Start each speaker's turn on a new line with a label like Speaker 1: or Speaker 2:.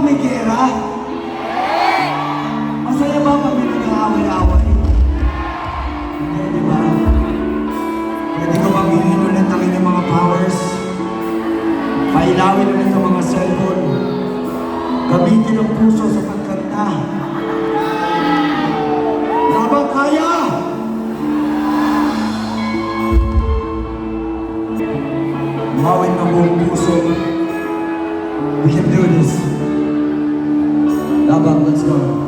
Speaker 1: may gera? Masaya ba pag may nag-aaway-aaway? Hindi, di ba? Pwede ko bang hingin ulit ang inyong mga powers? Pailawin ulit ang mga cellphone. Gamitin ang puso sa pagkanta. Labang kaya! Mawin ng buong puso. We can do this. Labang, let's go.